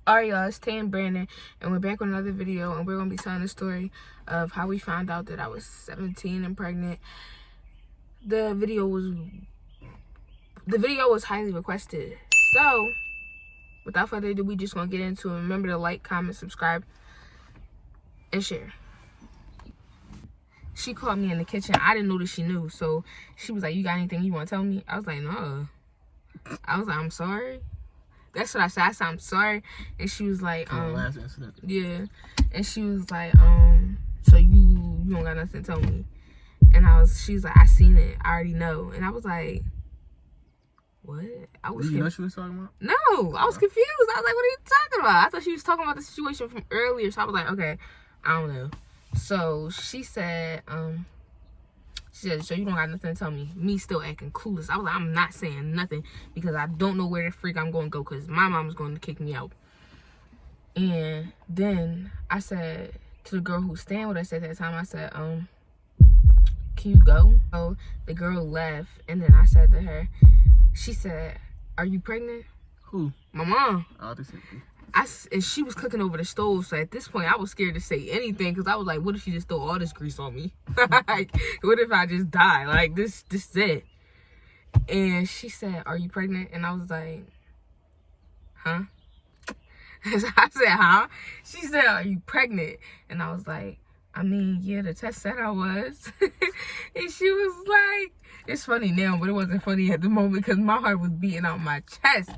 Alright, y'all, it's Tay and Brandon, and we're back with another video, and we're going to be telling the story of how we found out that I was 17 and pregnant. The video was highly requested. So, without further ado, we just going to get into it. Remember to like, comment, subscribe, and share. She called me in the kitchen. I didn't know that she knew, so she was like, "You got anything you want to tell me?" I was like, "No." I was like, "I'm sorry." That's what I said. I said, "I'm sorry." And she was like, the last incident. Yeah. And she was like, so you don't got nothing to tell me. And she was like, "I seen it. I already know." And I was like, what? Did you know she was talking about? No, I was confused. I was like, what are you talking about? I thought she was talking about the situation from earlier. So I was like, okay, I don't know. So she said, so you don't got nothing to tell me. Me still acting clueless. I was like, I'm not saying nothing because I don't know where the freak I'm going to go because my mom's going to kick me out. And then I said to the girl who was staying with us at that time, I said, can you go? So the girl left, and then I said to her, she said, "Are you pregnant?" Who? My mom. Oh, they said And she was cooking over the stove, so at this point I was scared to say anything because I was like, what if she just throw all this grease on me? Like, what if I just die? Like, this is it. And she said, "Are you pregnant?" And I was like, huh? I said, huh? She said, "Are you pregnant?" And I was like, I mean, yeah, the test said I was. And she was like, it's funny now, but it wasn't funny at the moment because my heart was beating out my chest.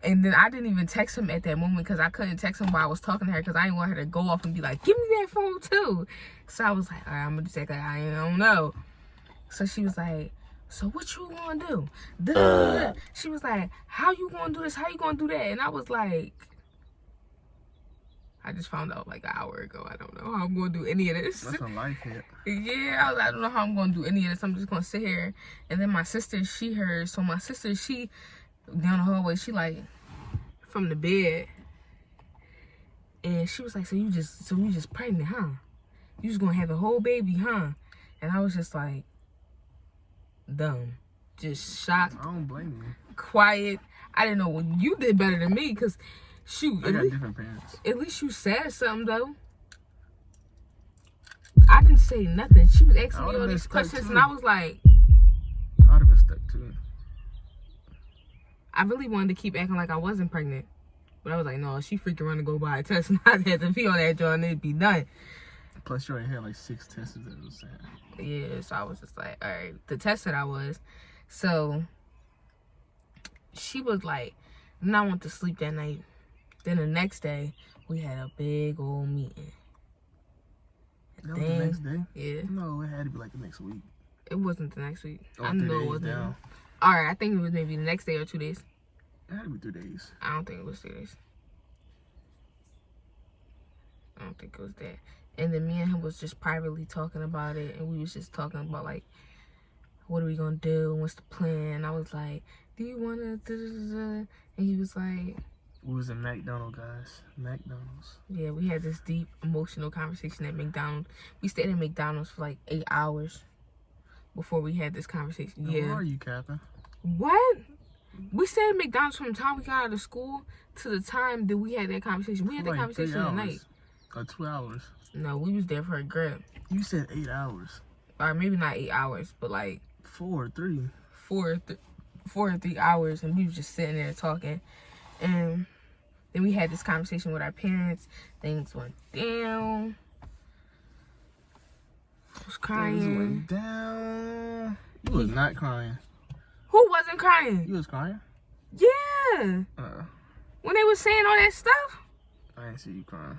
And then I didn't even text him at that moment because I couldn't text him while I was talking to her because I didn't want her to go off and be like, "Give me that phone too." So I was like, all right, I'm going to check like I don't know. So she was like, "So what you going to do?" She was like, "How you going to do this? How you going to do that?" And I was like, I just found out like an hour ago. I don't know how I'm going to do any of this. That's a life hit. Yeah, I was like, I don't know how I'm going to do any of this. I'm just going to sit here. And then my sister, she heard. So my sister, she, down the hallway, she like, from the bed. And she was like, so you just pregnant, huh? You just going to have a whole baby, huh? And I was just like, dumb. Just shocked. I don't blame you. Quiet. I didn't know when you did better than me because, shoot. I got different parents. At least you said something, though. I didn't say nothing. She was asking me all these questions, and I was like, I would have been stuck, too. I really wanted to keep acting like I wasn't pregnant. But I was like, no, she freaking run to go buy a test, and I had to be on that joint, and it'd be done. Plus, you already had like 6 tests that was saying. Yeah, so I was just like, all right. The test that I was. So, she was like, and I went to sleep that night. Then the next day, we had a big old meeting. That was the next day? Yeah. No, it had to be like the next week. It wasn't the next week. Oh, I know it wasn't. Down. All right, I think it was maybe the next day or 2 days. It had to be 3 days. I don't think it was 3 days. I don't think it was that. And then me and him was just privately talking about it, and we was just talking about like, what are we gonna do? What's the plan? And I was like, do you wanna da-da-da-da? And he was like, we was in McDonald's, guys. McDonald's. Yeah, we had this deep emotional conversation at McDonald's. We stayed at McDonald's for like 8 hours before we had this conversation. Now, yeah. Where are you, Captain? What? We stayed at McDonald's from the time we got out of school to the time that we had that conversation. We had that conversation at night. 2 hours. No, we was there for a grip. You said 8 hours. Or maybe not 8 hours, but like 4 or 3. 4 or 3 hours, and we was just sitting there talking. And then we had this conversation with our parents. Things went down. I was crying. Things went down. You was not crying. Who wasn't crying? You was crying? Yeah. When they was saying all that stuff. I didn't see you crying.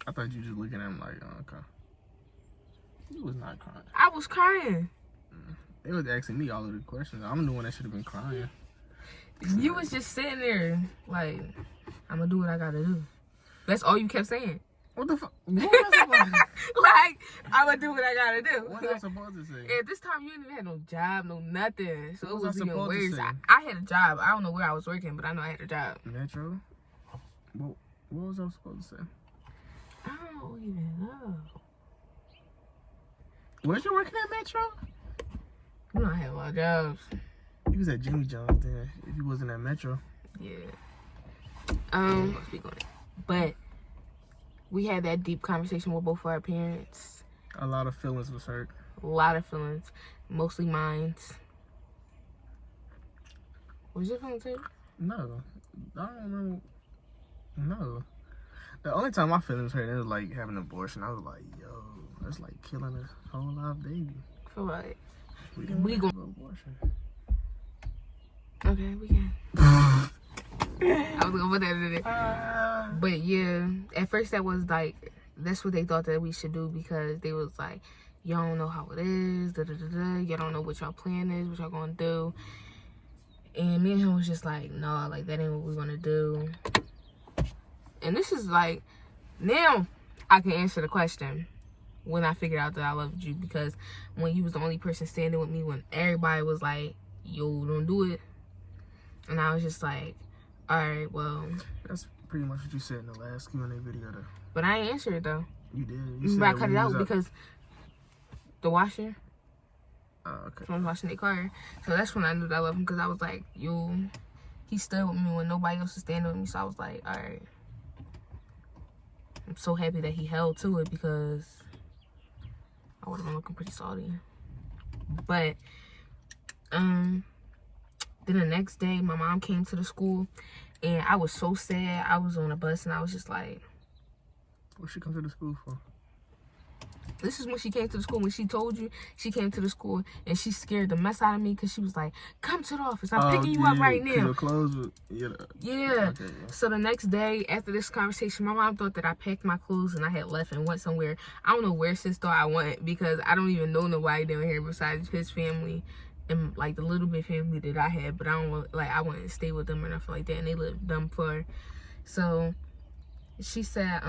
I thought you just looking at him like, oh, okay. You was not crying. I was crying. They was asking me all of the questions. I'm the one that should have been crying. You was just sitting there like, I'm gonna do what I gotta do. That's all you kept saying. What the fuck? What was I supposed to do? Like, I'm gonna do what I gotta do. What was I supposed to say? At this time, you didn't even have no job, no nothing. So What it was was I even supposed to worse. say? I had a job. I don't know where I was working, but I know I had a job. Metro? What was I supposed to say? I don't even know. Was you working at Metro? You know, I had a lot of jobs. He was at Jimmy John's then. If he wasn't at Metro. Yeah. I'll speak on it. But we had that deep conversation with both of our parents. A lot of feelings was hurt. A lot of feelings, mostly mine. Was your feelings hurt? No, I don't know. No. The only time my feelings hurt, it was like having an abortion. I was like, yo, that's like killing a whole live baby. For what? We didn't have an abortion. Okay, we can. I was gonna put that in there. But yeah, at first that was like, that's what they thought that we should do, because they was like, y'all don't know how it is, y'all don't know what y'all plan is, what y'all gonna do. And me and him was just like, no, like that ain't what we wanna do. And this is like, now I can answer the question when I figured out that I loved you, because when you was the only person standing with me when everybody was like, yo, don't do it. And I was just like, all right, well. That's pretty much what you said in the last Q&A video, though. But I ain't answered it, though. You did. But I cut it out because the washer. Oh, okay. Someone's washing their car. So that's when I knew that I loved him, because I was like, yo, he stood with me when nobody else was standing with me. So I was like, all right. I'm so happy that he held to it, because I would have been looking pretty salty. But, then the next day, my mom came to the school, and I was so sad. I was on a bus, and I was just like, what she come to the school for? This is when she came to the school. When she told you, she came to the school, and she scared the mess out of me, because she was like, come to the office. I'm picking you up right now. Your clothes were, yeah. Yeah. Okay, yeah. So the next day, after this conversation, my mom thought that I packed my clothes and I had left and went somewhere. I don't know where sis thought I went, because I don't even know nobody down here besides his family and like the little bit family that I had. But I don't like, I wouldn't stay with them or nothing like that, and they lived dumb for. So she said,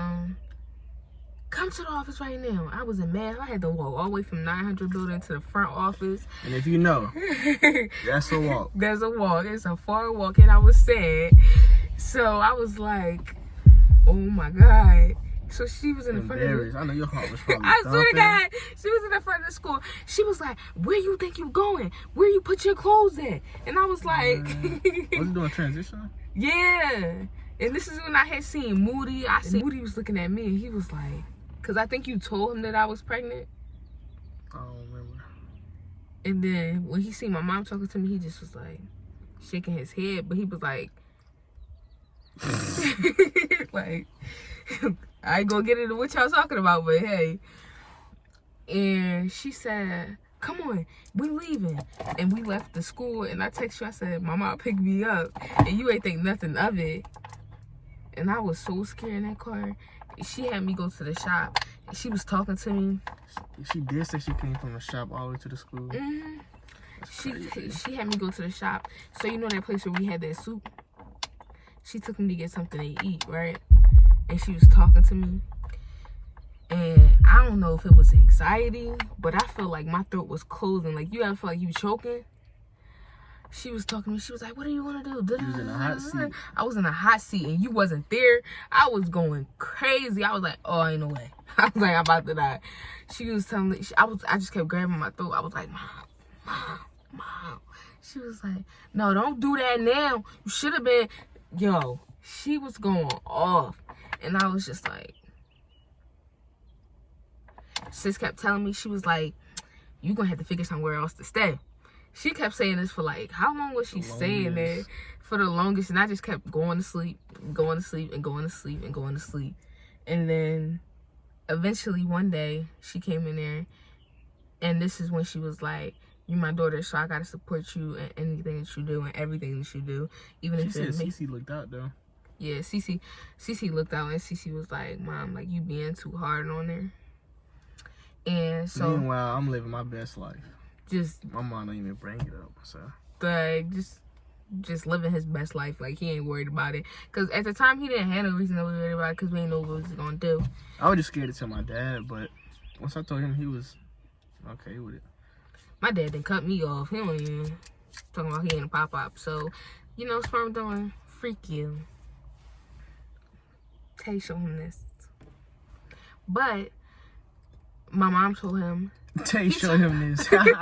come to the office right now. I was mad. I had to walk all the way from 900 building to the front office. And if you know, that's a walk. There's a walk. It's a far walk, and I was sad. So I was like, oh my God. So she was in the front of the... I know your heart was probably I swear to God, she was in the front of the school. She was like, where you think you going? Where you put your clothes at? And I was like... was you doing transition? Yeah. And this is when I had seen Moody. Moody was looking at me, and he was like... Because I think you told him that I was pregnant. I don't remember. And then when he seen my mom talking to me, he just was like shaking his head. But he was like, like, I ain't gonna get into what y'all talking about, but hey. And she said, come on, we leaving. And we left the school, and I text you, I said, Mama picked me up, and you ain't think nothing of it. And I was so scared in that car. She had me go to the shop. She was talking to me. She did say she came from the shop all the way to the school. Mm-hmm. She had me go to the shop. So you know that place where we had that soup? She took me to get something to eat, right? And she was talking to me. And I don't know if it was anxiety, but I felt like my throat was closing. Like, you ever feel like you choking? She was talking to me. She was like, what do you want to do? You was in a hot seat. I was in a hot seat, and you wasn't there. I was going crazy. I was like, oh, ain't no way. I was like, I'm about to die. She was telling me, I just kept grabbing my throat. I was like, Mom. She was like, no, don't do that now. You should have been. Yo, she was going off. And I was just like, sis kept telling me, she was like, you going to have to figure somewhere else to stay. She kept saying this for like, how long was she saying that? For the longest. And I just kept going to sleep, and going to sleep. And then eventually one day she came in there, and this is when she was like, you're my daughter, so I got to support you in anything that you do and everything that you do. Even if it makes... Cece looked out though. Yeah, Cece looked out, and Cece was like, Mom, like, you being too hard on her. And so... Meanwhile, I'm living my best life. Just my mom don't even bring it up, so like just living his best life, like he ain't worried about it, because at the time he didn't have no reason to be worried about it, because we didn't know what he was gonna do. I was just scared to tell my dad, but once I told him, he was okay with it. My dad didn't cut me off. He don't even talking about he ain't a pop-up. So, you know, sperm doing freak you. Tay show him this. But my mom told him, Tay show him this. For real.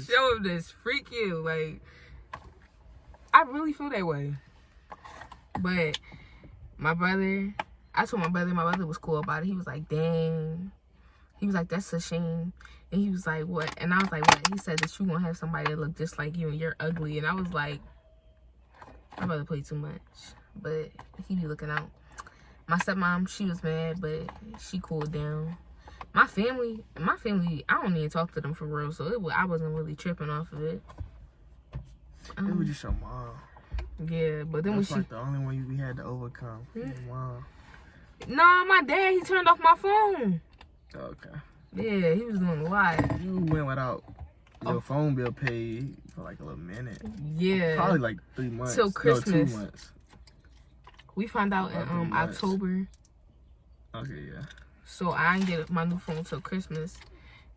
Show him this. Freak you. Like, I really feel that way. But my brother, I told my brother was cool about it. He was like, dang. He was like, that's a shame. And he was like, what? And I was like, what? He said that you gonna have somebody that look just like you and you're ugly. And I was like, my brother played too much. But he be looking out. My stepmom, she was mad, but she cooled down. My family, I don't even talk to them for real. So I wasn't really tripping off of it. It was just your mom. Yeah, but then That's when like the only one we had to overcome. Your mom. No, my dad, he turned off my phone. Okay. Yeah, he was doing a lot. You went without your phone bill paid for like a little minute. Yeah. Probably like 3 months. Till Christmas. No, 2 months. We found out in October. Okay, yeah. So I didn't get my new phone till Christmas.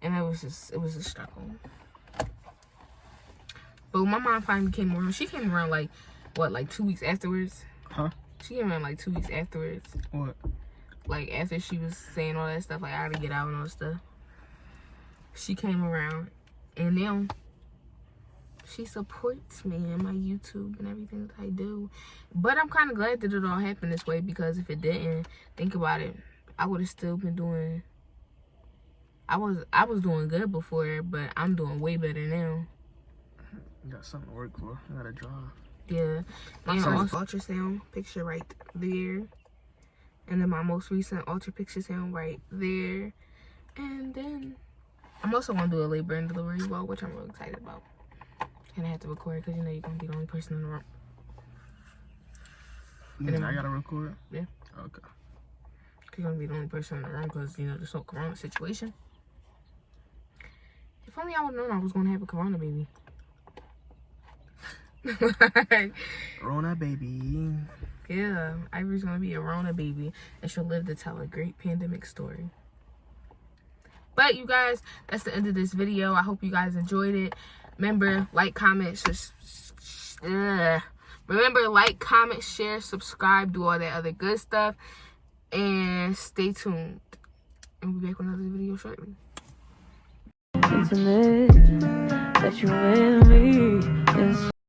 And it was a struggle. But my mom finally came around. She came around like 2 weeks afterwards? Huh? She came around like 2 weeks afterwards. What? Like after she was saying all that stuff, like I had to get out and all that stuff. She came around and now she supports me in my YouTube and everything that I do. But I'm kind of glad that it all happened this way, because if it didn't, think about it, I would have still been doing, I was doing good before, but I'm doing way better now. You got something to work for. You got a job. Yeah. And also ultrasound picture right there. And then my most recent ultra picture sound right there. And then I'm also going to do a labor and delivery vlog, which I'm really excited about. And I have to record because you know you're going to be the only person in the room. And I got to record? Yeah. Okay. You're going to be the only person in the room because, you know, this whole corona situation. If only I would have known I was going to have a corona baby. Rona baby. Yeah, Ivory's gonna be a Rona baby, and she'll live to tell a great pandemic story. But you guys, that's the end of this video. I hope you guys enjoyed it. Remember, like, comment, share, subscribe, do all that other good stuff, and stay tuned. And we'll be back with another video shortly. Intimate, that you with me.